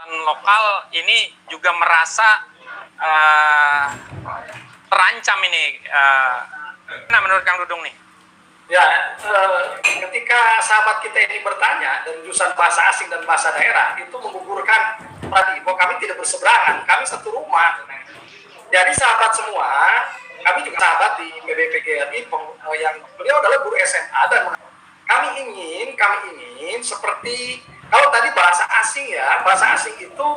lokal ini juga merasa terancam ini. Nah, menurut Kang Dudung nih? Ya, ketika sahabat kita ini bertanya dari jurusan bahasa asing dan bahasa daerah, itu menggugurkan tadi bahwa kami tidak berseberangan, kami satu rumah. Jadi sahabat semua, kami juga sahabat di PBPGRI yang beliau adalah guru SMA dan kami ingin seperti kalau tadi bahasa asing ya, bahasa asing itu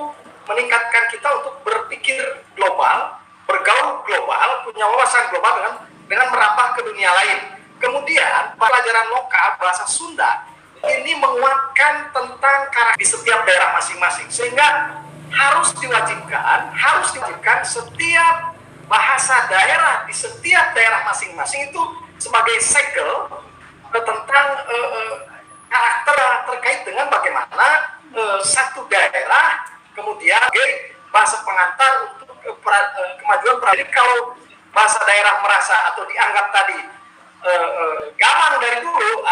meningkatkan kita untuk berpikir global, bergaul global, punya wawasan global dengan merambah ke dunia lain. Kemudian pelajaran lokal bahasa Sunda ini menguatkan tentang karakter di setiap daerah masing-masing, sehingga harus diwajibkan setiap bahasa daerah di setiap daerah masing-masing itu sebagai segel tentang karakter terkait dengan bagaimana satu daerah kemudian bahasa pengantar untuk kemajuan peradaban. Kalau bahasa daerah merasa atau dianggap tadi gamang dari dulu,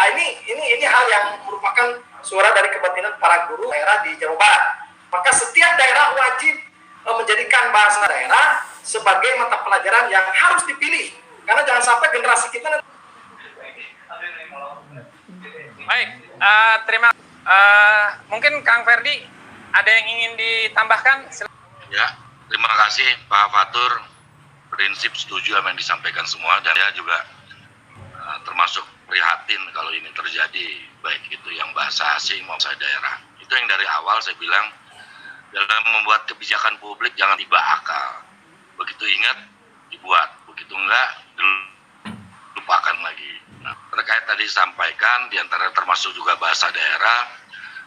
ini hal yang merupakan suara dari kebatinan para guru daerah di Jawa Barat. Maka setiap daerah wajib menjadikan bahasa daerah sebagai mata pelajaran yang harus dipilih, karena jangan sampai generasi kita Baik, mungkin Kang Ferdi ada yang ingin ditambahkan? Ya, terima kasih Pak Fatur. Prinsip setuju apa yang disampaikan semua, dan saya juga termasuk prihatin kalau ini terjadi, baik itu yang bahasa asing maupun bahasa daerah. Itu yang dari awal saya bilang, dalam membuat kebijakan publik jangan tiba akal. Begitu ingat dibuat, begitu enggak lupakan lagi. Nah, terkait tadi disampaikan diantara termasuk juga bahasa daerah,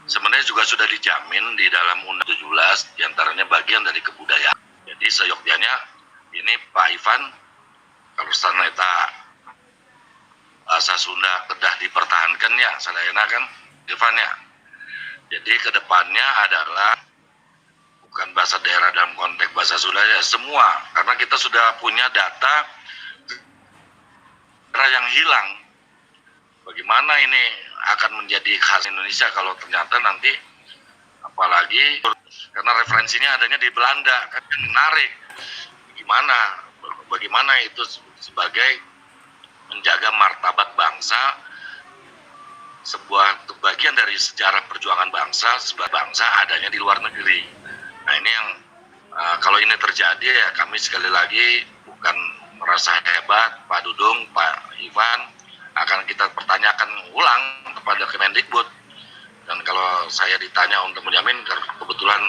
sebenarnya juga sudah dijamin di dalam Undang 17, diantaranya bagian dari kebudayaan. Jadi seyogyanya ini Pak Ivan, kalau saneta bahasa Sunda kedah dipertahankan ya, sadayana kan Ivan ya. Jadi kedepannya adalah bukan bahasa daerah dalam konteks bahasa Sunda ya, semua, karena kita sudah punya data daerah yang hilang. Bagaimana ini akan menjadi khas Indonesia kalau ternyata nanti, apalagi karena referensinya adanya di Belanda, kan yang menarik. Bagaimana itu sebagai menjaga martabat bangsa, sebuah bagian dari sejarah perjuangan bangsa, sebuah bangsa adanya di luar negeri. Nah ini yang kalau ini terjadi ya, kami sekali lagi bukan merasa hebat, Pak Dudung, Pak Ivan, akan kita pertanyakan ulang kepada Kemendikbud. Dan kalau saya ditanya untuk menjamin, kebetulan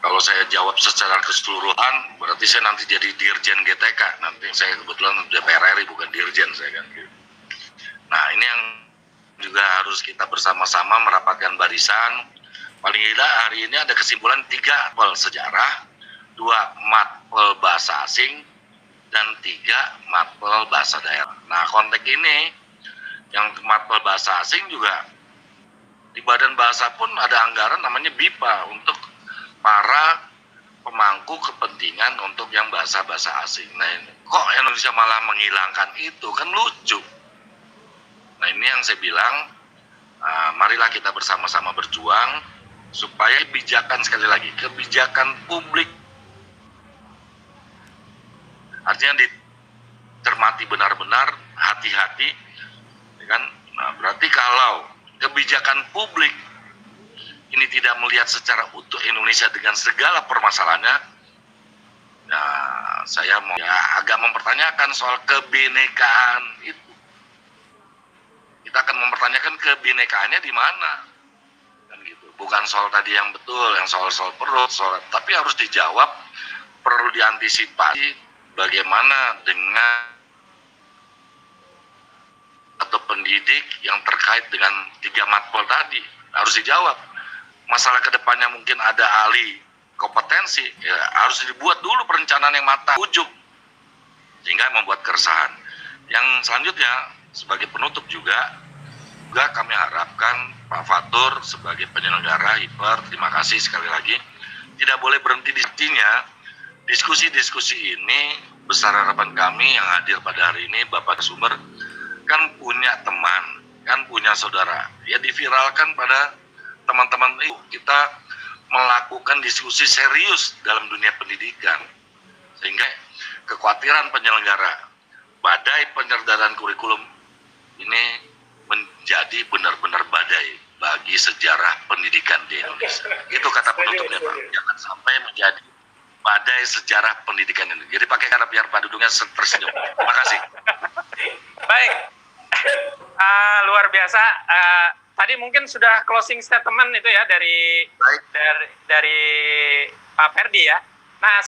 kalau saya jawab secara keseluruhan, berarti saya nanti jadi Dirjen GTK. Nanti saya kebetulan DPR RI, bukan Dirjen saya kan. Nah ini yang juga harus kita bersama-sama merapatkan barisan. Paling tidak hari ini ada kesimpulan 3 mapel sejarah, 2 mapel bahasa asing, dan 3 mapel bahasa daerah. Nah konteks ini, yang mapel bahasa asing juga, di Badan Bahasa pun ada anggaran namanya BIPA untuk para pemangku kepentingan untuk yang bahasa-bahasa asing. Nah ini, kok Indonesia malah menghilangkan itu, kan lucu. Nah ini yang saya bilang, marilah kita bersama-sama berjuang supaya kebijakan, sekali lagi, kebijakan publik artinya dicermati benar-benar, hati-hati, ya kan? Nah, berarti kalau kebijakan publik ini tidak melihat secara utuh Indonesia dengan segala permasalahannya, nah saya mau agak mempertanyakan soal kebinekaan itu. Kita akan mempertanyakan kebinekaannya di mana, kan gitu. Bukan soal tadi yang betul, yang soal perut, tapi harus dijawab, perlu diantisipasi. Bagaimana dengan atau pendidik yang terkait dengan 3 matpol tadi harus dijawab. Masalah kedepannya mungkin ada ahli kompetensi, ya harus dibuat dulu perencanaan yang matang, ujung, sehingga membuat keresahan. Yang selanjutnya sebagai penutup juga kami harapkan Pak Fatur sebagai penyelenggara HIPER, terima kasih sekali lagi, tidak boleh berhenti di sininya. Diskusi-diskusi ini besar harapan kami yang hadir pada hari ini, Bapak Sumber kan punya teman, kan punya saudara, ya diviralkan pada teman-teman kita melakukan diskusi serius dalam dunia pendidikan, sehingga kekhawatiran penyelenggara badai penyederhanaan kurikulum ini menjadi benar-benar badai bagi sejarah pendidikan di Indonesia. Itu kata penutupnya, Pak. Jangan sampai menjadi badai sejarah pendidikan ini. Jadi pakai kata biar Pak Dudungnya tersenyum. Terima kasih. Baik, luar biasa. Tadi mungkin sudah closing statement itu ya dari Baik. dari Pak Ferdi ya. Nah,